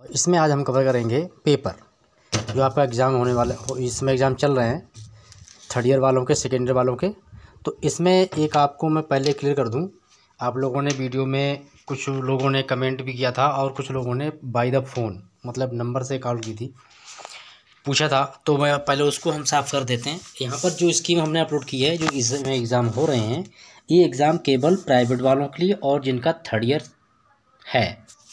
और इसमें आज हम कवर करेंगे पेपर जो आपका एग्ज़ाम होने वाला हो। इसमें एग्ज़ाम चल रहे हैं थर्ड ईयर वालों के, सेकेंड ईयर वालों के। तो इसमें एक आपको मैं पहले क्लियर कर दूं, आप लोगों ने वीडियो में कुछ लोगों ने कमेंट भी किया था और कुछ लोगों ने बाय द फ़ोन मतलब नंबर से कॉल की थी, पूछा था। तो मैं पहले उसको हम साफ़ कर देते हैं। यहाँ पर जो स्कीम हमने अपलोड की है, जो इसमें एग्ज़ाम हो रहे हैं, ये एग्ज़ाम केवल प्राइवेट वालों के लिए और जिनका थर्ड ईयर है,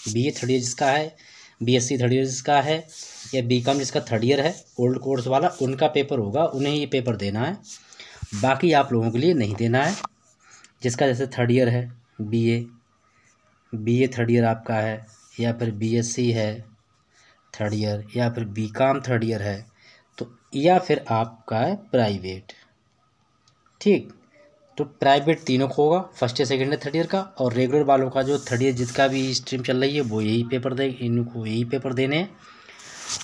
बीए थर्ड ईयर जिसका है, बीएससी थर्ड ईयर जिसका है, या बीकॉम जिसका थर्ड ईयर है ओल्ड कोर्स वाला, उनका पेपर होगा, उन्हें ये पेपर देना है। बाकी आप लोगों के लिए नहीं देना है। जिसका जैसे थर्ड ईयर है, बीए थर्ड ईयर आपका है, या फिर बीएससी है थर्ड ईयर, या फिर बीकॉम थर्ड ईयर है, तो या फिर आपका है प्राइवेट। ठीक, तो प्राइवेट तीनों को होगा, first year second year third year का। और रेगुलर वालों का जो थर्ड ईयर जिसका भी स्ट्रीम चल रही है वो यही पेपर दे, इनको यही पेपर देने हैं।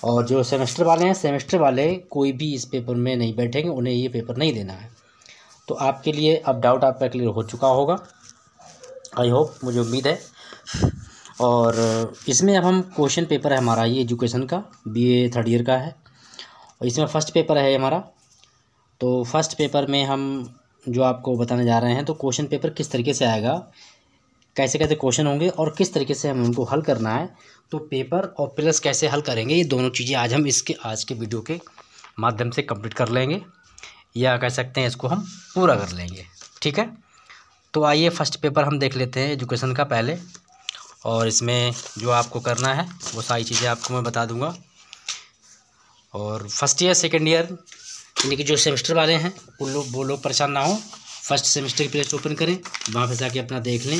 और जो सेमेस्टर वाले हैं, सेमेस्टर वाले कोई भी इस पेपर में नहीं बैठेंगे, उन्हें ये पेपर नहीं देना है। तो आपके लिए अब डाउट आपका क्लियर हो चुका होगा, आई होप, मुझे उम्मीद है। और इसमें अब हम क्वेश्चन पेपर है हमारा ये एजुकेशन का, बीए थर्ड ईयर का है, और इसमें फर्स्ट पेपर है हमारा। तो फर्स्ट पेपर में हम जो आपको बताने जा रहे हैं, तो क्वेश्चन पेपर किस तरीके से आएगा, कैसे कैसे क्वेश्चन होंगे और किस तरीके से हमें उनको हल करना है, तो पेपर और प्लस कैसे हल करेंगे, ये दोनों चीज़ें आज हम आज के वीडियो के माध्यम से कंप्लीट कर लेंगे, या कह सकते हैं इसको हम पूरा कर लेंगे। ठीक है, तो आइए फर्स्ट पेपर हम देख लेते हैं एजुकेशन का पहले। और इसमें जो आपको करना है वो सारी चीज़ें आपको मैं बता दूंगा। और फर्स्ट ईयर सेकेंड ईयर यानी कि जो सेमेस्टर वाले हैं वो लोग परेशान ना हो। फर्स्ट सेमेस्टर की प्लेलिस्ट ओपन करें, वहाँ पे जाके अपना देख लें।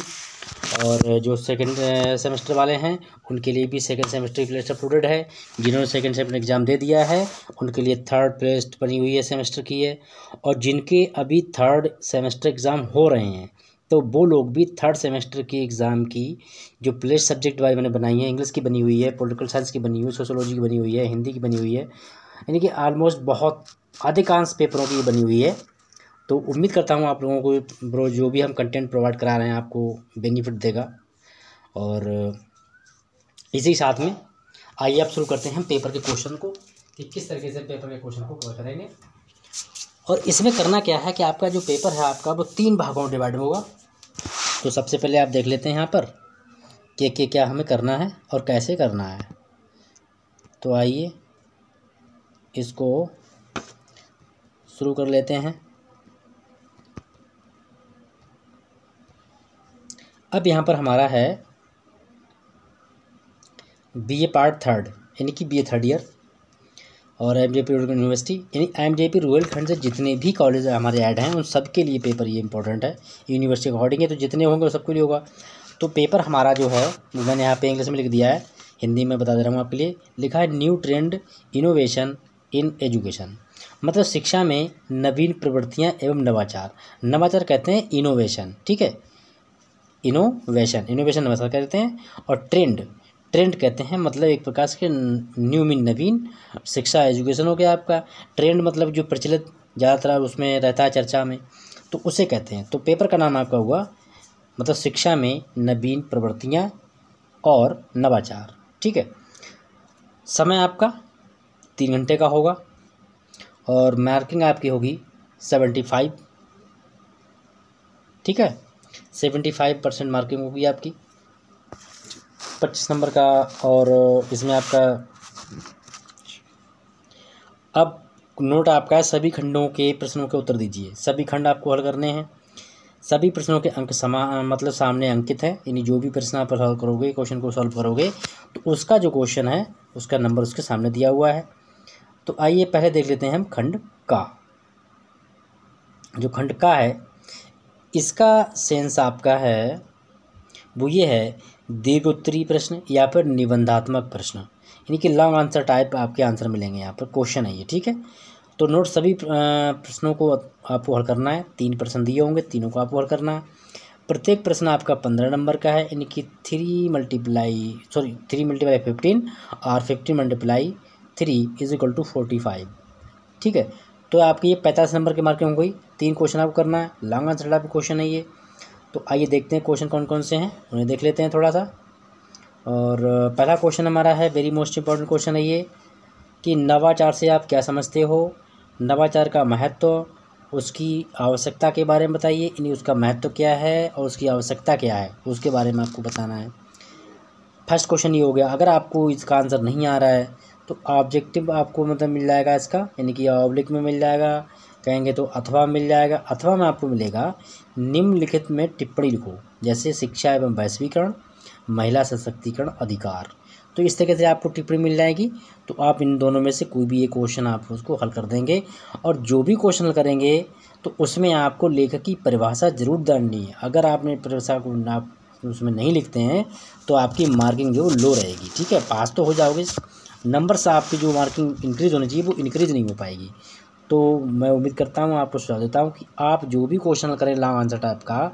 और जो सेकंड सेमेस्टर वाले हैं उनके लिए भी सेकंड सेमेस्टर की प्लेलिस्ट अपलोडेड है। जिन्होंने सेकंड सेमेस्टर एग्ज़ाम दे दिया है उनके लिए थर्ड प्लेलिस्ट बनी हुई है, सेमेस्टर की है। और जिनके अभी थर्ड सेमेस्टर एग्ज़ाम हो रहे हैं, तो वो लोग भी थर्ड सेमेस्टर की एग्ज़ाम की जो प्लेलिस्ट सब्जेक्ट वाइज मैंने बनाई है, इंग्लिश की बनी हुई है, पॉलिटिकल साइंस की बनी हुई है, सोशोलॉजी की बनी हुई है, हिंदी की बनी हुई है, यानी कि ऑलमोस्ट बहुत अधिकांश पेपरों की बनी हुई है। तो उम्मीद करता हूँ आप लोगों को ब्रो जो भी हम कंटेंट प्रोवाइड करा रहे हैं आपको बेनिफिट देगा। और इसी साथ में आइए आप शुरू करते हैं हम पेपर के क्वेश्चन को, कि किस तरीके से पेपर के क्वेश्चन को कवर करेंगे। और इसमें करना क्या है कि आपका जो पेपर है आपका वो 3 भागों में डिवाइड होगा। तो सबसे पहले आप देख लेते हैं यहाँ पर कि क्या हमें करना है और कैसे करना है। तो आइए इसको शुरू कर लेते हैं। अब यहाँ पर हमारा है बीए पार्ट थर्ड यानी कि बीए थर्ड ईयर, और एमजेपी रूरल यूनिवर्सिटी यानी एमजेपी रुहेलखंड से जितने भी कॉलेज हमारे ऐड हैं उन सब के लिए पेपर ये इंपॉर्टेंट है। यूनिवर्सिटी अकॉर्डिंग है, तो जितने होंगे वो सबके लिए होगा। तो पेपर हमारा जो है वो मैंने यहाँ पे इंग्लिश में लिख दिया है, हिंदी में बता दे रहा हूँ आपके लिए। लिखा है new trend innovation in education, मतलब शिक्षा में नवीन प्रवृत्तियाँ एवं नवाचार। नवाचार कहते हैं इनोवेशन, ठीक है, इनोवेशन नवाचार कहते हैं। और ट्रेंड कहते हैं मतलब एक प्रकार से न्यू मीन नवीन, शिक्षा एजुकेशन हो गया आपका। ट्रेंड मतलब जो प्रचलित ज़्यादातर उसमें रहता है चर्चा में, तो उसे कहते हैं। तो पेपर का नाम आपका हुआ मतलब शिक्षा में नवीन प्रवृत्तियाँ और नवाचार। ठीक है, समय आपका 3 घंटे का होगा और मार्किंग आपकी होगी 75। ठीक है, 75% मार्किंग होगी आपकी 25 नंबर का। और इसमें आपका अब नोट आपका है, सभी खंडों के प्रश्नों के उत्तर दीजिए। सभी खंड आपको हल करने हैं, सभी प्रश्नों के अंक मतलब सामने अंकित है, यानी जो भी प्रश्न आप सॉल्व करोगे, क्वेश्चन को सॉल्व करोगे, तो उसका जो क्वेश्चन है उसका नंबर उसके सामने दिया हुआ है। तो आइए पहले देख लेते हैं हम खंड का। जो खंड का है इसका सेंस आपका है वो ये है दीर्घोत्तरीय प्रश्न या फिर निबंधात्मक प्रश्न, यानी कि लॉन्ग आंसर टाइप आपके आंसर मिलेंगे। यहाँ पर क्वेश्चन है ये, ठीक है। तो नोट सभी प्रश्नों को आपको हल करना है। 3 प्रश्न दिए होंगे, तीनों को आपको हल करना है। प्रत्येक प्रश्न आपका 15 नंबर का है, यानी कि 3 मल्टीप्लाई 15 और 15 मल्टीप्लाई 3 = 45। ठीक है, तो आपकी ये 45 नंबर की मार्किंग हो गई। 3 क्वेश्चन आपको करना है, लॉन्ग आंसर टाइप क्वेश्चन है ये। तो आइए देखते हैं क्वेश्चन कौन कौन से हैं, उन्हें देख लेते हैं थोड़ा सा। और पहला क्वेश्चन हमारा है, वेरी मोस्ट इम्पॉर्टेंट क्वेश्चन है ये, कि नवाचार से आप क्या समझते हो। नवाचार का महत्व, उसकी आवश्यकता के बारे में बताइए, यानी उसका महत्व क्या है और उसकी आवश्यकता क्या है, उसके बारे में आपको बताना है। फर्स्ट क्वेश्चन ये हो गया। अगर आपको इसका आंसर नहीं आ रहा है तो ऑब्जेक्टिव आपको मतलब मिल जाएगा इसका, यानी कि ऑब्लिक में मिल जाएगा, कहेंगे तो अथवा मिल जाएगा। अथवा में आपको मिलेगा निम्नलिखित में टिप्पणी लिखो, जैसे शिक्षा एवं वैश्वीकरण, महिला सशक्तिकरण, अधिकार। तो इस तरीके से आपको टिप्पणी मिल जाएगी। तो आप इन दोनों में से कोई भी एक क्वेश्चन आप उसको हल कर देंगे, और जो भी क्वेश्चन हल करेंगे तो उसमें आपको लेखक की परिभाषा जरूर डालनी है। अगर आपने परिभाषा को आप उसमें नहीं लिखते हैं तो आपकी मार्किंग जो लो रहेगी, ठीक है। पास तो हो जाओगे, नंबर से आपकी जो मार्किंग इंक्रीज होनी चाहिए वो इंक्रीज नहीं हो पाएगी। तो मैं उम्मीद करता हूँ, आपको सुझाव देता हूँ कि आप जो भी क्वेश्चन करें लॉन्ग आंसर टाइप का,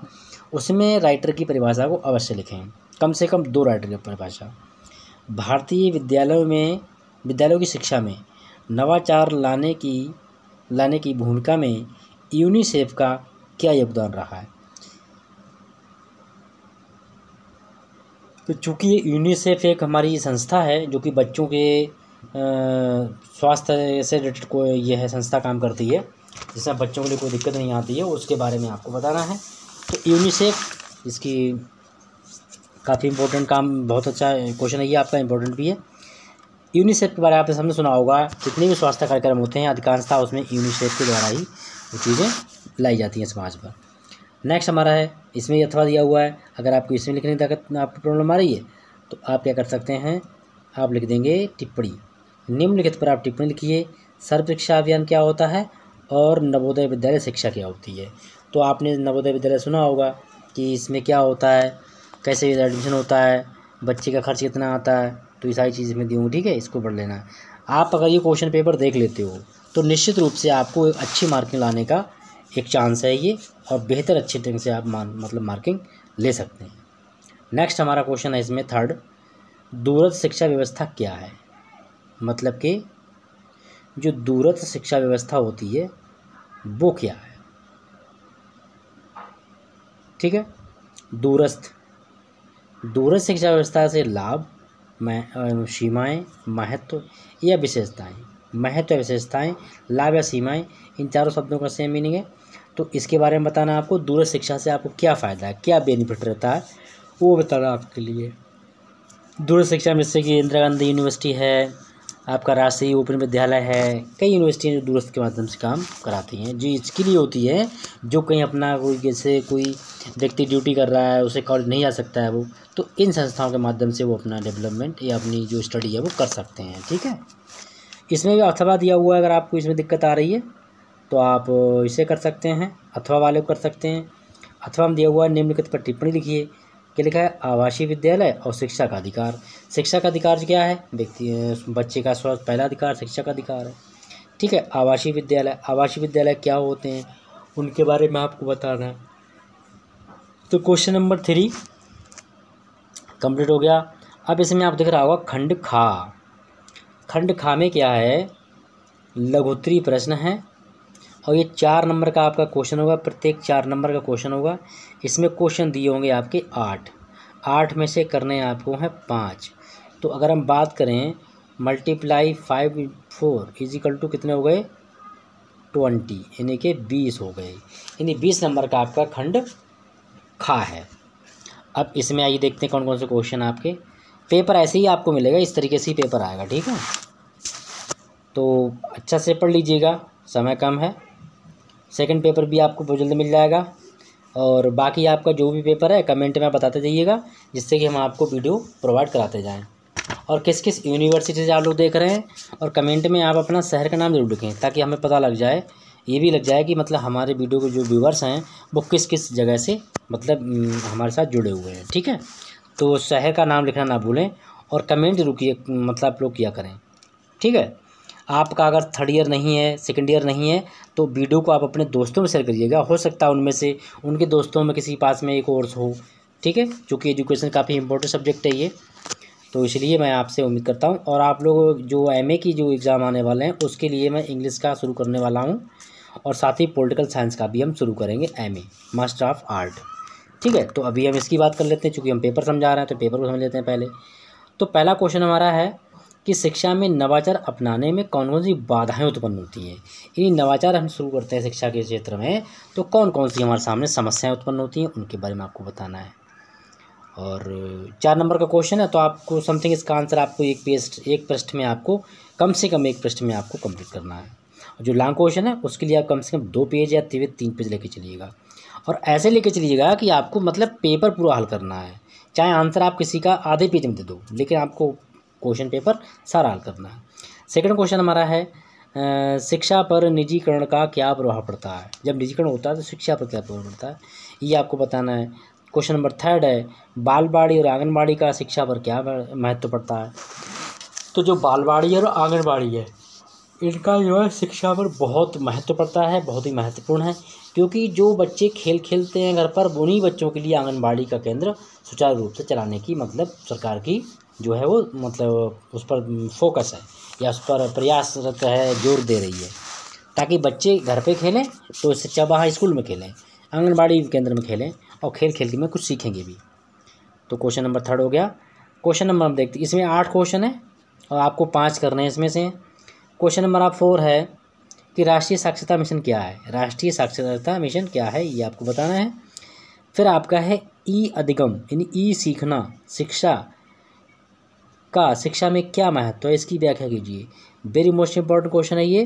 उसमें राइटर की परिभाषा को अवश्य लिखें, कम से कम 2 राइटर की परिभाषा। भारतीय विद्यालयों की शिक्षा में नवाचार लाने की भूमिका में यूनिसेफ का क्या योगदान रहा है। तो चूँकि ये यूनिसेफ एक हमारी संस्था है जो कि बच्चों के स्वास्थ्य से रिलेटेड कोई ये है संस्था काम करती है, जिसमें बच्चों के लिए कोई दिक्कत नहीं आती है, उसके बारे में आपको बताना है। तो यूनिसेफ इसकी काफ़ी इंपॉर्टेंट काम, बहुत अच्छा क्वेश्चन है ये आपका, इंपॉर्टेंट भी है। यूनिसेफ के बारे में आपने सबने सुना होगा, जितने भी स्वास्थ्य कार्यक्रम होते हैं अधिकांशतः उसमें यूनिसेफ के द्वारा ही वो चीज़ें लाई जाती हैं समाज पर। नेक्स्ट हमारा है, इसमें अथवा दिया हुआ है। अगर आपको इसमें लिखने की ताकत आपको प्रॉब्लम आ रही है तो आप क्या कर सकते हैं, आप लिख देंगे टिप्पणी। निम्नलिखित पर आप टिप्पणी लिखिए। सर्व शिक्षा अभियान क्या होता है और नवोदय विद्यालय शिक्षा क्या होती है। तो आपने नवोदय विद्यालय सुना होगा कि इसमें क्या होता है, कैसे एडमिशन होता है, बच्चे का खर्च कितना आता है, तो ये सारी चीज़ में दी हूँ, ठीक है। इसको पढ़ लेना। आप अगर ये क्वेश्चन पेपर देख लेते हो तो निश्चित रूप से आपको एक अच्छी मार्किंग लाने का एक चांस है ये, और बेहतर अच्छे ढंग से आप मार्किंग ले सकते हैं। नेक्स्ट हमारा क्वेश्चन है इसमें थर्ड, दूरस्थ शिक्षा व्यवस्था क्या है। मतलब कि जो दूरस्थ शिक्षा व्यवस्था होती है वो क्या है, ठीक है। दूरस्थ शिक्षा व्यवस्था से लाभ, सीमाएं, महत्व या विशेषताएं। महत्व या विशेषताएं, लाभ या सीमाएं, इन चारों शब्दों का सेम मीनिंग है। तो इसके बारे में बताना आपको, दूरस्थ शिक्षा से आपको क्या फ़ायदा है, क्या बेनिफिट रहता है, वो बताना आपके लिए। दूरस्थ शिक्षा में जैसे कि इंदिरा गांधी यूनिवर्सिटी है, आपका राष्ट्रीय ओपन विद्यालय है, कई यूनिवर्सिटियाँ जो दूरस्थ के माध्यम से काम कराती हैं, जो इसके लिए होती है जो कहीं अपना कोई जैसे कोई व्यक्ति ड्यूटी कर रहा है, उसे कॉलेज नहीं जा सकता है वो, तो इन संस्थाओं के माध्यम से वो अपना डेवलपमेंट या अपनी जो स्टडी है वो कर सकते हैं, ठीक है। इसमें भी अथवा दिया हुआ है, अगर आपको इसमें दिक्कत आ रही है तो आप इसे कर सकते हैं, अथवा वाले को कर सकते हैं। अथवा में दिया हुआ है, निम्नलिखित पर टिप्पणी लिखिए। क्या लिखा है, आवासीय विद्यालय और शिक्षा का अधिकार। शिक्षा का अधिकार क्या है, बच्चे का स्वास्थ्य पहला अधिकार शिक्षा का अधिकार है, ठीक है। आवासीय विद्यालय क्या होते हैं उनके बारे में आपको बताना है। तो क्वेश्चन नंबर 3 कंप्लीट हो गया। अब इसमें आप दिख रहा होगा खंड खा में क्या है, लघुत्तरीय प्रश्न है, और ये 4 नंबर का आपका क्वेश्चन होगा, प्रत्येक 4 नंबर का क्वेश्चन होगा। इसमें क्वेश्चन दिए होंगे आपके 8 में से करने आपको हैं 5। तो अगर हम बात करें मल्टीप्लाई 5 4 इजिकल टू कितने हो गए 20, यानी कि 20 हो गए, यानी 20 नंबर का आपका खंड खा है। अब इसमें आइए देखते हैं कौन कौन से क्वेश्चन आपके। पेपर ऐसे ही आपको मिलेगा, इस तरीके से ही पेपर आएगा, ठीक है। तो अच्छा से पढ़ लीजिएगा, समय कम है। सेकंड पेपर भी आपको बहुत जल्दी मिल जाएगा, और बाकी आपका जो भी पेपर है कमेंट में बताते जाइएगा, जिससे कि हम आपको वीडियो प्रोवाइड कराते जाएं। और किस किस यूनिवर्सिटी से आप लोग देख रहे हैं, और कमेंट में आप अपना शहर का नाम जरूर लिखें, ताकि हमें पता लग जाए, ये भी लग जाए कि मतलब हमारे वीडियो के जो व्यूवर्स हैं वो किस किस जगह से मतलब हमारे साथ जुड़े हुए हैं, ठीक है। तो शहर का नाम लिखना ना भूलें, और कमेंट जरूर मतलब आप लोग किया करें, ठीक है। आपका अगर 3rd ईयर नहीं है, 2nd ईयर नहीं है, तो वीडियो को आप अपने दोस्तों में शेयर करिएगा। हो सकता है उनमें से उनके दोस्तों में किसी पास में एक कोर्स हो, ठीक है, क्योंकि एजुकेशन काफ़ी इंपॉर्टेंट सब्जेक्ट है ये। तो इसलिए मैं आपसे उम्मीद करता हूँ। और आप लोग जो MA की जो एग्ज़ाम आने वाले हैं उसके लिए मैं इंग्लिश का शुरू करने वाला हूँ, और साथ ही पॉलिटिकल साइंस का भी हम शुरू करेंगे, MA मास्टर ऑफ आर्ट, ठीक है। तो अभी हम इसकी बात कर लेते हैं, चूँकि हम पेपर समझा रहे हैं तो पेपर को समझ लेते हैं पहले। तो पहला क्वेश्चन हमारा है कि शिक्षा में नवाचार अपनाने में कौन कौन सी बाधाएं उत्पन्न होती हैं। यदि नवाचार हम शुरू करते हैं शिक्षा के क्षेत्र में तो कौन कौन सी हमारे सामने समस्याएं उत्पन्न होती हैं, उनके बारे में आपको बताना है। और 4 नंबर का क्वेश्चन है, तो आपको समथिंग इसका आंसर आपको एक पृष्ठ में आपको कम से कम एक पृष्ठ में आपको कंप्लीट करना है। और जो लॉन्ग क्वेश्चन है उसके लिए आप कम से कम 2 पेज या 3 पेज लेके चलिएगा, और ऐसे लेके चलिएगा कि आपको मतलब पेपर पूरा हल करना है। चाहे आंसर आप किसी का आधे पेज में दे दो, लेकिन आपको क्वेश्चन पेपर सारा हल करना है। सेकंड क्वेश्चन हमारा है शिक्षा पर निजीकरण का क्या प्रभाव पड़ता है। जब निजीकरण होता है तो शिक्षा पर क्या प्रभाव पड़ता है, ये आपको बताना है। क्वेश्चन नंबर 3 है बालवाड़ी और आंगनबाड़ी का शिक्षा पर क्या महत्व पड़ता है। तो जो बालवाड़ी और आंगनबाड़ी है इनका जो है शिक्षा पर बहुत महत्व पड़ता है, बहुत ही महत्वपूर्ण है, क्योंकि जो बच्चे खेल खेलते हैं घर पर, उन्हीं बच्चों के लिए आंगनबाड़ी का केंद्र सुचारू रूप से चलाने की मतलब सरकार की जो है वो मतलब उस पर फोकस है या उस पर प्रयासरत है, जोर दे रही है, ताकि बच्चे घर पे खेलें तो शिक्षा वहाँ स्कूल में खेलें, आंगनबाड़ी केंद्र में खेलें और खेल खेल में कुछ सीखेंगे भी। तो क्वेश्चन नंबर 3 हो गया। क्वेश्चन नंबर हम देखते हैं, इसमें 8 क्वेश्चन है और आपको 5 करने हैं इसमें से। क्वेश्चन नंबर 4 है कि राष्ट्रीय साक्षरता मिशन क्या है। राष्ट्रीय साक्षरता मिशन क्या है ये आपको बताना है। फिर आपका है ई अधिगम यानी ई सीखना शिक्षा का शिक्षा में क्या महत्व है, इसकी व्याख्या कीजिए। वेरी मोस्ट इंपॉर्टेंट क्वेश्चन है ये,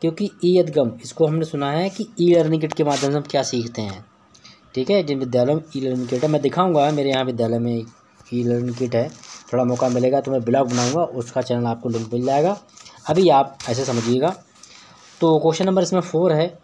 क्योंकि ई अधिगम इसको हमने सुना है कि ई लर्निंग किट के माध्यम से हम क्या सीखते हैं। ठीक है, जिन विद्यालयों में ई लर्निंग किट है, मैं दिखाऊंगा मेरे यहाँ विद्यालय में ई लर्निंग किट है, थोड़ा मौका मिलेगा तो मैं ब्लॉग बनाऊंगा, उसका चैनल आपको लिंक मिल जाएगा। अभी आप ऐसे समझिएगा। तो क्वेश्चन नंबर इसमें 4 है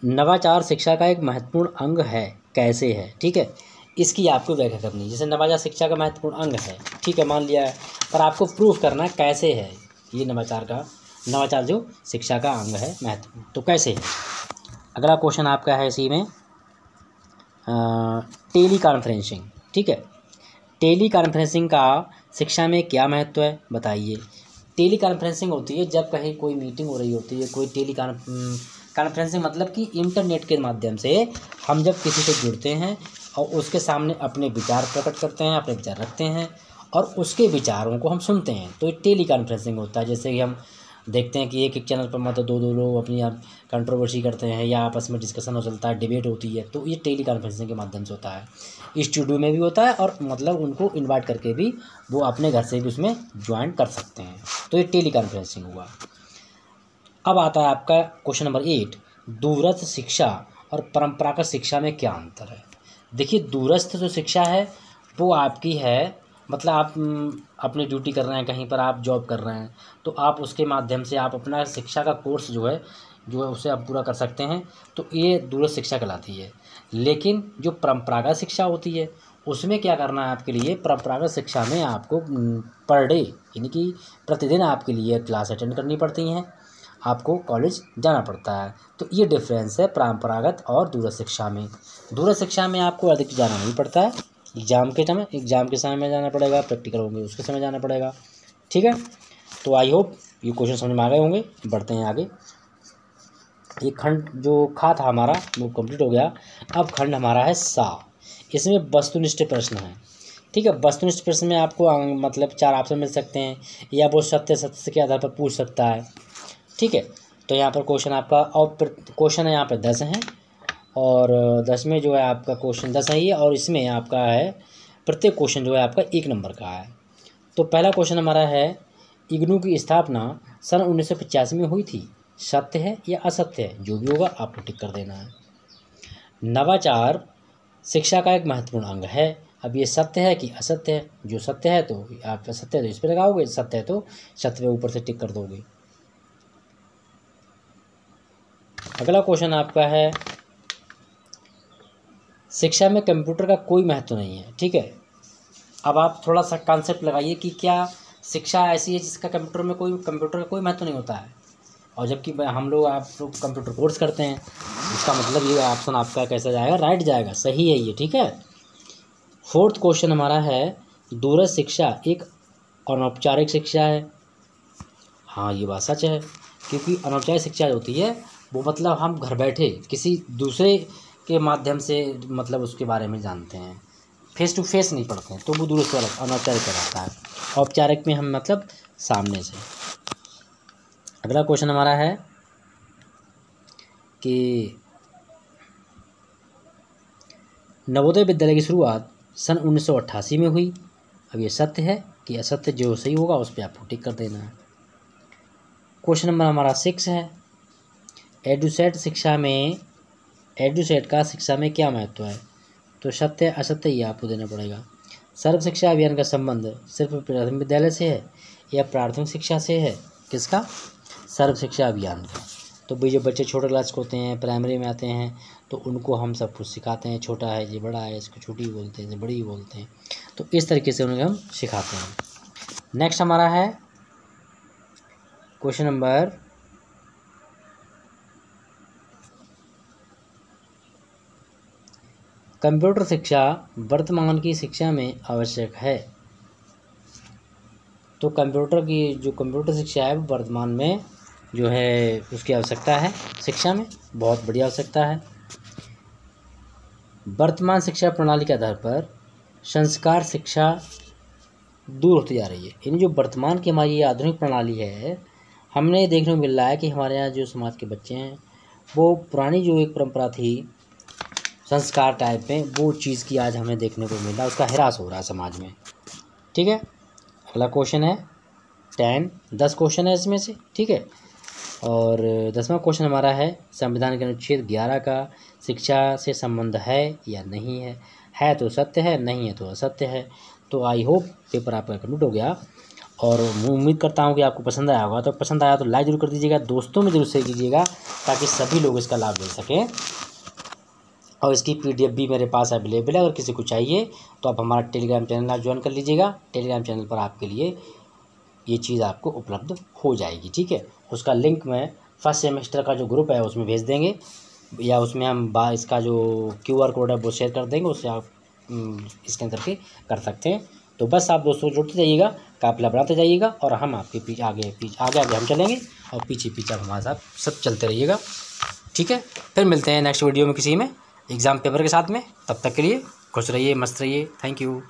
नवाचार शिक्षा का एक महत्वपूर्ण अंग है, कैसे है। ठीक है, इसकी आपको व्याख्या करनी है। जैसे नवाचार शिक्षा का महत्वपूर्ण अंग है, ठीक है, मान लिया है, पर आपको प्रूफ करना है कैसे है ये नवाचार जो शिक्षा का अंग है महत्वपूर्ण, तो कैसे है। अगला क्वेश्चन आपका है इसी में टेली कॉन्फ्रेंसिंग। ठीक है, टेली कॉन्फ्रेंसिंग का शिक्षा में क्या महत्व है बताइए। टेली कॉन्फ्रेंसिंग होती है जब कहीं कोई मीटिंग हो रही होती है, कोई टेली कॉन्फ्रेंसिंग मतलब कि इंटरनेट के माध्यम से हम जब किसी से जुड़ते हैं और उसके सामने अपने विचार प्रकट करते हैं, अपने विचार रखते हैं और उसके विचारों को हम सुनते हैं, तो ये टेली कॉन्फ्रेंसिंग होता है। जैसे कि हम देखते हैं कि एक चैनल पर मतलब 2 लोग अपनी कंट्रोवर्सी करते हैं या आपस में डिस्कशन हो चलता है, डिबेट होती है, तो ये टेली कॉन्फ्रेंसिंग के माध्यम से होता है। स्टूडियो में भी होता है और मतलब उनको इन्वाइट करके भी वो अपने घर से भी उसमें ज्वाइन कर सकते हैं, तो ये टेली कॉन्फ्रेंसिंग हुआ। अब आता है आपका क्वेश्चन नंबर 8, दूरस्थ शिक्षा और परंपरागत शिक्षा में क्या अंतर है। देखिए, दूरस्थ जो शिक्षा है वो आपकी है मतलब आप अपनी ड्यूटी कर रहे हैं, कहीं पर आप जॉब कर रहे हैं, तो आप उसके माध्यम से आप अपना शिक्षा का कोर्स जो है उसे आप पूरा कर सकते हैं, तो ये दूरस्थ शिक्षा कहलाती है। लेकिन जो परंपरागत शिक्षा होती है उसमें क्या करना है आपके लिए, परंपरागत शिक्षा में आपको पर डे यानी कि प्रतिदिन आपके लिए क्लास अटेंड करनी पड़ती हैं, आपको कॉलेज जाना पड़ता है। तो ये डिफरेंस है परंपरागत और दूरस्थ शिक्षा में। दूरस्थ शिक्षा में आपको अधिक जाना नहीं पड़ता है, एग्ज़ाम के समय में जाना पड़ेगा, प्रैक्टिकल होंगे उसके समय जाना पड़ेगा। ठीक है, तो आई होप ये क्वेश्चन समझ में आ गए होंगे। बढ़ते हैं आगे। ये खंड जो खा था हमारा वो कंप्लीट हो गया। अब खंड हमारा है सा, इसमें वस्तुनिष्ठ प्रश्न है। ठीक है, वस्तुनिष्ठ प्रश्न में आपको मतलब 4 ऑप्शन मिल सकते हैं, या वो सत्य के आधार पर पूछ सकता है। ठीक है, तो यहाँ पर क्वेश्चन आपका और क्वेश्चन है यहाँ पर 10 हैं और 10 में जो है आपका क्वेश्चन 10 है ये, और इसमें आपका है प्रत्येक क्वेश्चन जो है आपका 1 नंबर का है। तो पहला क्वेश्चन हमारा है इग्नू की स्थापना सन 1985 में हुई थी, सत्य है या असत्य है, जो भी होगा आपको टिक कर देना है। नवाचार शिक्षा का एक महत्वपूर्ण अंग है, अब ये सत्य है कि असत्य है, जो सत्य है तो आप सत्य है तो इस पर लगाओगे, सत्य है तो सत्य पे ऊपर से टिक कर दोगे। अगला क्वेश्चन आपका है शिक्षा में कंप्यूटर का कोई महत्व नहीं है। ठीक है, अब आप थोड़ा सा कॉन्सेप्ट लगाइए कि क्या शिक्षा ऐसी है जिसका कंप्यूटर का कोई महत्व नहीं होता है, और जबकि हम लोग आप लोग कंप्यूटर कोर्स करते हैं, इसका मतलब ये ऑप्शन आपका कैसा जाएगा, राइट जाएगा, सही है ये। ठीक है, 4th क्वेश्चन हमारा है दूरस्थ शिक्षा एक अनौपचारिक शिक्षा है। हाँ, ये बात सच है, क्योंकि अनौपचारिक शिक्षा जो होती है वो मतलब हम घर बैठे किसी दूसरे के माध्यम से मतलब उसके बारे में जानते हैं, फेस टू फेस नहीं पढ़ते हैं तो वो दूर से अनौपचारिक कहलाता है। औपचारिक में हम मतलब सामने से। अगला क्वेश्चन हमारा है कि नवोदय विद्यालय की शुरुआत सन 1988 में हुई। अब ये सत्य है कि असत्य, जो सही होगा उस पर आपको टिक कर देना है। क्वेश्चन नंबर हमारा 6 है, एडुसेट का शिक्षा में क्या महत्व है। तो सत्य असत्य ये आपको देना पड़ेगा। सर्व शिक्षा अभियान का संबंध सिर्फ प्राथमिक विद्यालय से है या प्राथमिक शिक्षा से है। किसका? सर्व शिक्षा अभियान का। तो भाई जो बच्चे छोटे क्लास के होते हैं, प्राइमरी में आते हैं, तो उनको हम सब कुछ सिखाते हैं। छोटा है ये बड़ा है, इसको छोटी बोलते हैं, ये बड़ी बोलते हैं। तो इस तरीके से उन्हें हम सिखाते हैं। नेक्स्ट हमारा है क्वेश्चन नंबर 7। कंप्यूटर शिक्षा वर्तमान की शिक्षा में आवश्यक है। तो कंप्यूटर शिक्षा है वो वर्तमान में जो है उसकी आवश्यकता है शिक्षा में, बहुत बड़ी आवश्यकता है। वर्तमान शिक्षा प्रणाली के आधार पर संस्कार शिक्षा दूर होती जा रही है। यानी जो वर्तमान की हमारी आधुनिक प्रणाली है, हमने देखने को मिल रहा है कि हमारे यहाँ जो समाज के बच्चे हैं वो पुरानी जो एक परंपरा थी संस्कार टाइप में, वो चीज़ की आज हमें देखने को मिल रहा है, उसका ह्रास हो रहा है समाज में। ठीक है। अगला क्वेश्चन है 10 क्वेश्चन है इसमें से। ठीक है। और 10वां क्वेश्चन हमारा है संविधान के अनुच्छेद 11 का शिक्षा से संबंध है या नहीं है तो सत्य है, नहीं है तो असत्य है। तो आई होप पेपर आपका कंप्लीट हो गया और मैं उम्मीद करता हूँ कि आपको पसंद आया होगा। तो पसंद आया तो लाइक जरूर कर दीजिएगा, दोस्तों में जरूर शेयर कीजिएगा ताकि सभी लोग इसका लाभ ले सकें। और इसकी PDF भी मेरे पास अवेलेबल है। अगर किसी को चाहिए तो आप हमारा टेलीग्राम चैनल आप ज्वाइन कर लीजिएगा। टेलीग्राम चैनल पर आपके लिए ये चीज़ आपको उपलब्ध हो जाएगी। ठीक है। उसका लिंक मैं फर्स्ट सेमेस्टर का जो ग्रुप है उसमें भेज देंगे, या उसमें हम इसका जो QR कोड है वो शेयर कर देंगे, उससे आप स्कैन करके कर सकते हैं। तो बस आप दोस्तों जुड़ते जाइएगा, काफिला बढ़ाते जाइएगा और हम आपके पीछे आगे हम चलेंगे और पीछे आप हमारे साथ सब चलते रहिएगा। ठीक है। फिर मिलते हैं नेक्स्ट वीडियो में किसी में एग्ज़ाम पेपर के साथ में। तब तक के लिए खुश रहिए, मस्त रहिए। Thank you.